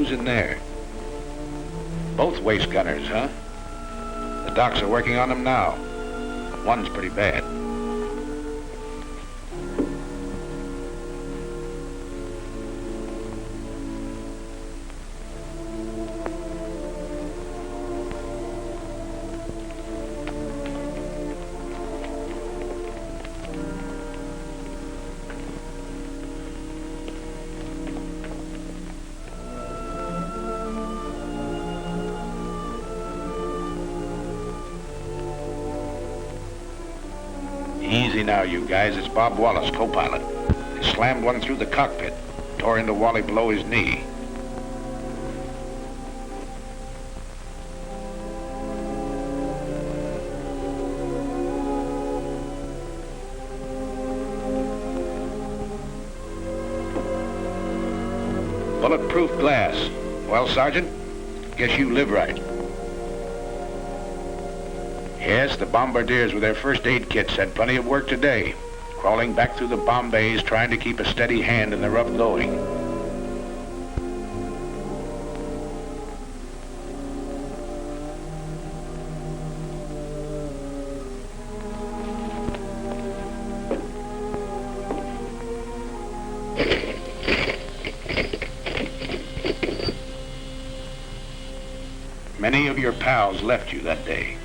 who's in there. Both waist gunners, huh? The docs are working on them now. One's pretty bad. Easy now, you guys. It's Bob Wallace, co-pilot. He slammed one through the cockpit, tore into Wally below his knee. Bulletproof glass. Well, Sergeant, guess you live right. Yes, the bombardiers with their first aid kits had plenty of work today, crawling back through the bomb bays, trying to keep a steady hand in the rough going. Many of your pals left you that day.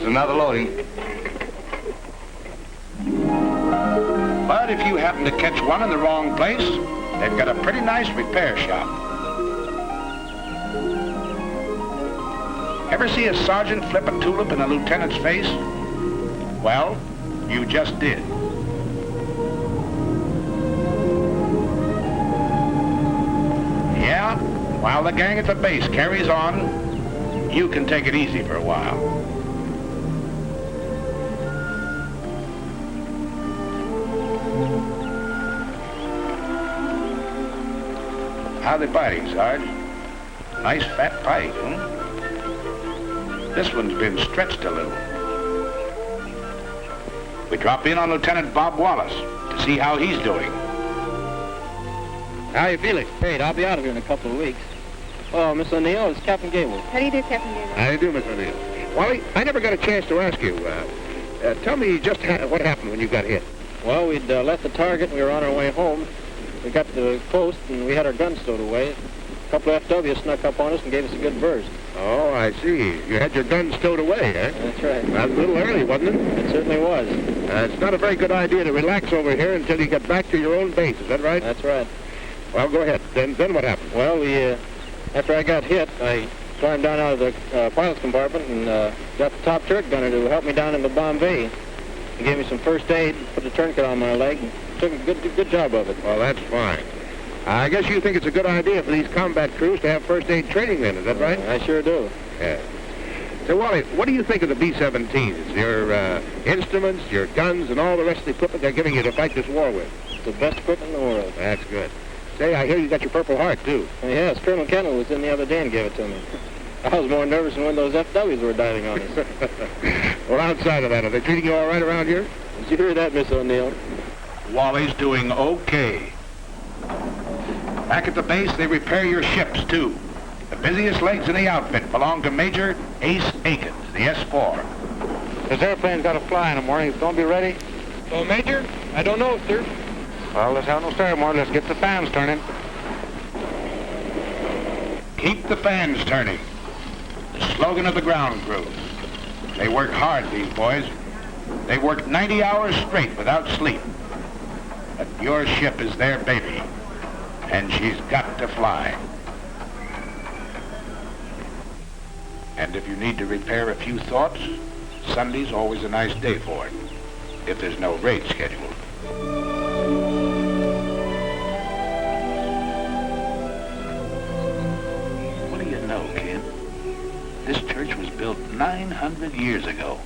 Another loading. But if you happen to catch one in the wrong place, they've got a pretty nice repair shop. Ever see a sergeant flip a tulip in a lieutenant's face? Well, you just did. Yeah, while the gang at the base carries on, you can take it easy for a while. How they biting, Sarge? Nice fat pike, huh? This one's been stretched a little. We drop in on Lieutenant Bob Wallace to see how he's doing. How you feeling? Great. I'll be out of here in a couple of weeks. Oh, Miss O'Neill, it's Captain Gable. How do you do, Captain Gable? How do you do, Miss O'Neill? Wally, I never got a chance to ask you. Tell me just what happened when you got hit. Well, we'd left the target and we were on our way home. We got to the coast and we had our guns stowed away. A couple of FWs snuck up on us and gave us a good burst. Oh, I see. You had your guns stowed away, eh? That's right. That was a little early, wasn't it? It certainly was. It's not a very good idea to relax over here until you get back to your own base. Is that right? That's right. Well, go ahead. Then what happened? Well, after I got hit, I climbed down out of the pilot's compartment and got the top turret gunner to help me down in the bomb bay. He gave me some first aid, put a tourniquet on my leg, and took a good job of it. Well, that's fine. I guess you think it's a good idea for these combat crews to have first aid training then, is that right? I sure do. Yeah. So, Wally, what do you think of the B-17s? Your instruments, your guns, and all the rest of the equipment they're giving you to fight this war with? It's the best equipment in the world. That's good. Say, I hear you got your Purple Heart, too. Yes, Colonel Kendall was in the other day and gave it to me. I was more nervous than when those FWs were diving on us. Well, outside of that, are they treating you all right around here? Did you hear that, Miss O'Neill? Wally's doing okay. Back at the base, they repair your ships, too. The busiest legs in the outfit belong to Major Ace Akins, the S-4. This airplane's got to fly in the morning. It's going to be ready? Oh, Major? I don't know, sir. Well, let's have no ceremony. Let's get the fans turning. Keep the fans turning. The slogan of the ground crew. They work hard, these boys. They work 90 hours straight without sleep. But your ship is their baby, and she's got to fly. And if you need to repair a few thoughts, Sunday's always a nice day for it, if there's no raid scheduled. What do you know, kid? This church was built 900 years ago.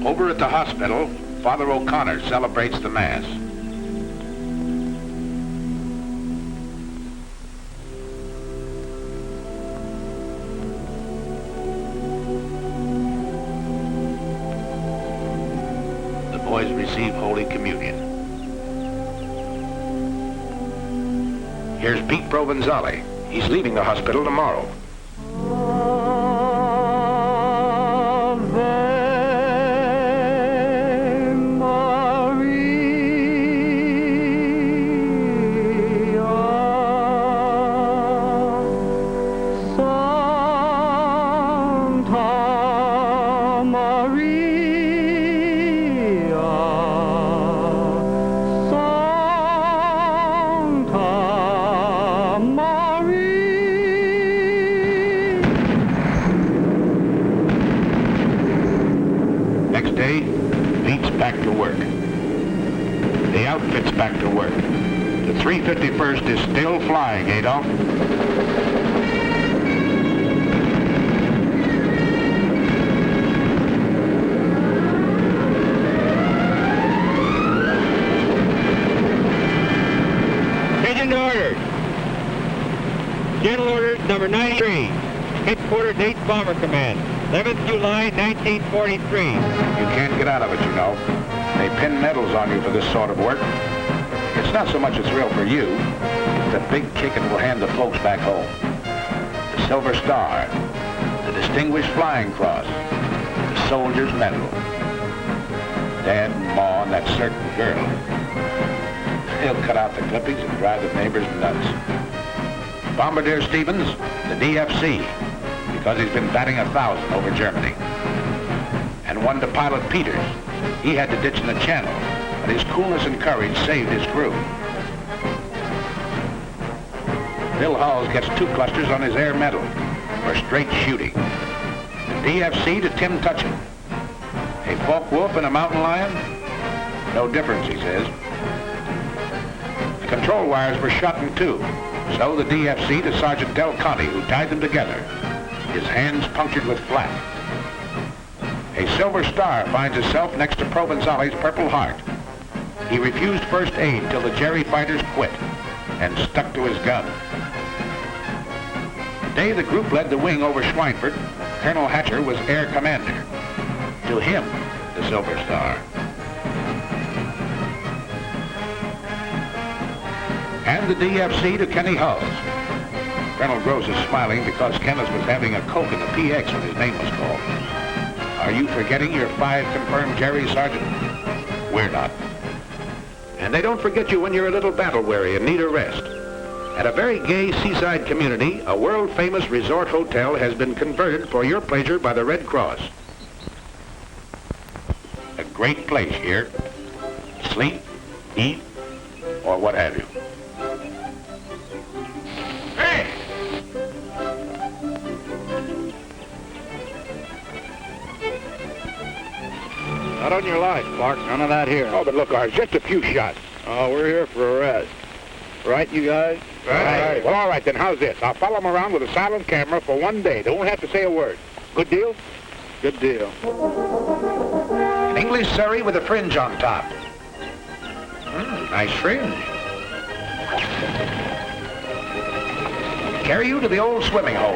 Over at the hospital, Father O'Connor celebrates the Mass. The boys receive Holy Communion. Here's Pete Provenzale. He's leaving the hospital tomorrow. Back to work. The outfit's back to work. The 351st is still flying, Adolf. Attention to orders. General Orders number 93. Headquarters 8th Bomber Command. 11th July, 1943. You can't get out of it, you know. They pin medals on you for this sort of work. It's not so much a thrill for you. It's the big kick it will hand the folks back home. The Silver Star, the Distinguished Flying Cross, the Soldier's Medal. Dad and Ma and that certain girl. They'll cut out the clippings and drive the neighbors nuts. Bombardier Stevens, the DFC, because he's been batting 1,000 over Germany. And one to Pilot Peters. He had to ditch in the channel, but his coolness and courage saved his crew. Bill Hulls gets 2 clusters on his Air Medal for straight shooting. The DFC to Tim Tutchin. A Focke Wulf and a Mountain Lion? No difference, he says. The control wires were shot in 2, so the DFC to Sergeant Del Conte, who tied them together. His hands punctured with flak. A Silver Star finds itself next to Provenzale's Purple Heart. He refused first aid till the Jerry fighters quit and stuck to his gun. The day the group led the wing over Schweinfurt, Colonel Hatcher was air commander. To him, the Silver Star. And the DFC to Kenny Hulls. Colonel Gross is smiling because Kenneth was having a Coke in the PX when his name was called. Are you forgetting your 5 confirmed Jerry, Sergeant? We're not. And they don't forget you when you're a little battle-weary and need a rest. At a very gay seaside community, a world-famous resort hotel has been converted for your pleasure by the Red Cross. A great place here. Sleep, eat, or what have you. Hey! Not on your life, Clark. None of that here. Oh, but look, Art, just a few shots. Oh, we're here for a rest. Right, you guys? Right. Well, all right, then how's this? I'll follow them around with a silent camera for 1 day. They won't have to say a word. Good deal? Good deal. An English Surrey with a fringe on top. Nice fringe. Carry you to the old swimming hole.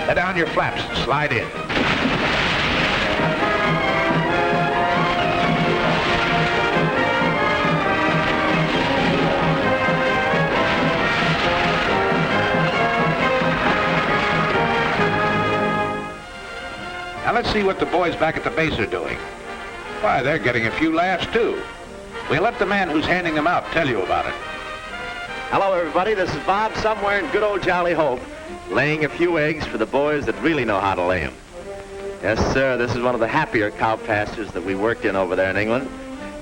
Let down your flaps and slide in. Now let's see what the boys back at the base are doing. Why, they're getting a few laughs too. We'll let the man who's handing them out tell you about it. Hello, everybody. This is Bob somewhere in good old Jolly Hope, laying a few eggs for the boys that really know how to lay them. Yes, sir, this is one of the happier cow pastures that we worked in over there in England.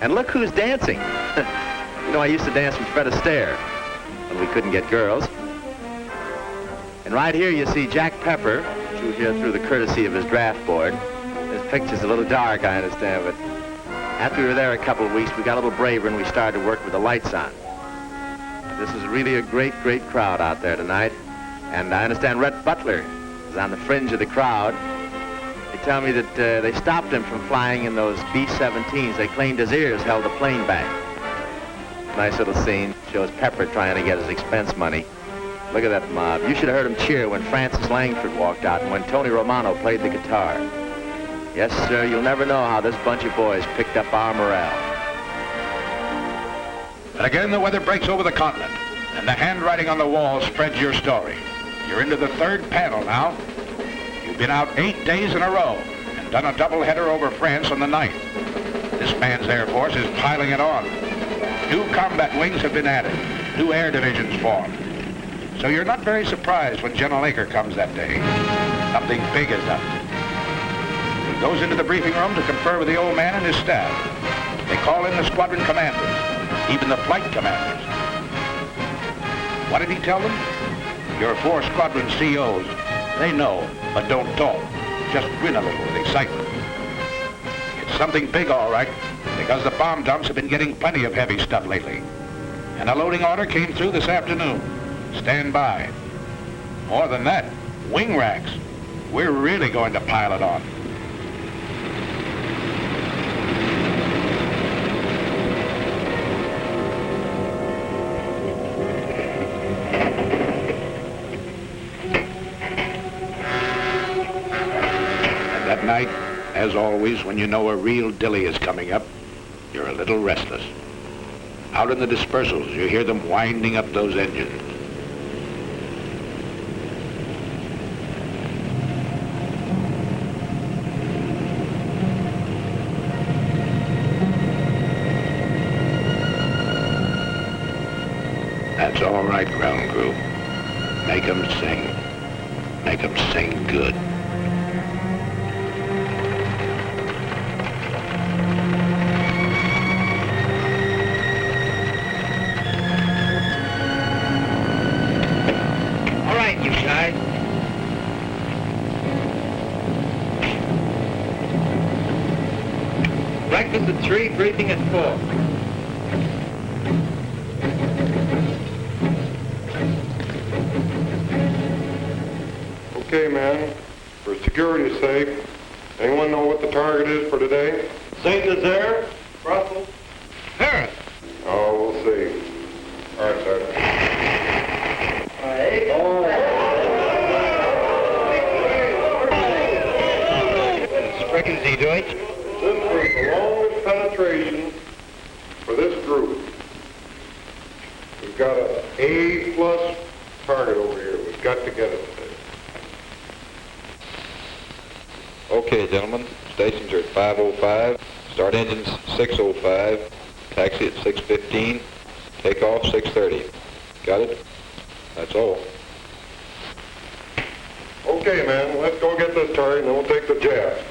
And look who's dancing. You know, I used to dance with Fred Astaire when we couldn't get girls. And right here you see Jack Pepper, which you hear through the courtesy of his draft board. This picture's a little dark, I understand, but after we were there a couple of weeks, we got a little braver and we started to work with the lights on. This is really a great, great crowd out there tonight. And I understand Rhett Butler is on the fringe of the crowd. They tell me that they stopped him from flying in those B-17s. They claimed his ears held the plane back. Nice little scene. Shows Pepper trying to get his expense money. Look at that mob. You should have heard him cheer when Francis Langford walked out and when Tony Romano played the guitar. Yes, sir, you'll never know how this bunch of boys picked up our morale. And again, the weather breaks over the continent, and the handwriting on the wall spreads your story. You're into the third panel now. You've been out 8 days in a row and done a doubleheader over France on the 9th. This man's Air Force is piling it on. New combat wings have been added. New air divisions formed. So you're not very surprised when General Aker comes that day. Something big is up. He goes into the briefing room to confer with the old man and his staff. They call in the squadron commanders, even the flight commanders. What did he tell them? Your 4 squadron COs, they know, but don't talk. Just grin a little with excitement. It's something big, all right, because the bomb dumps have been getting plenty of heavy stuff lately. And a loading order came through this afternoon. Stand by. More than that, wing racks. We're really going to pile it on. And that night, as always, when you know a real dilly is coming up, you're a little restless. Out in the dispersals, you hear them winding up those engines. That's all right, ground crew. Make 'em sing. Make 'em sing good. All right, you guys. Breakfast at 3, briefing at 4. Okay, man. For security's sake, anyone know what the target is for today? Saint Nazaire, Brussels, Paris. Oh, we'll see. All right, Sergeant. Sprechen Sie Deutsch? This was the longest penetration for this group. We've got an A+ target over here. We've got to get it today. Okay, gentlemen, stations are at 5:05, start engines 6:05, taxi at 6:15, takeoff 6:30. Got it? That's all. Okay, man, let's go get this target and then we'll take the jet.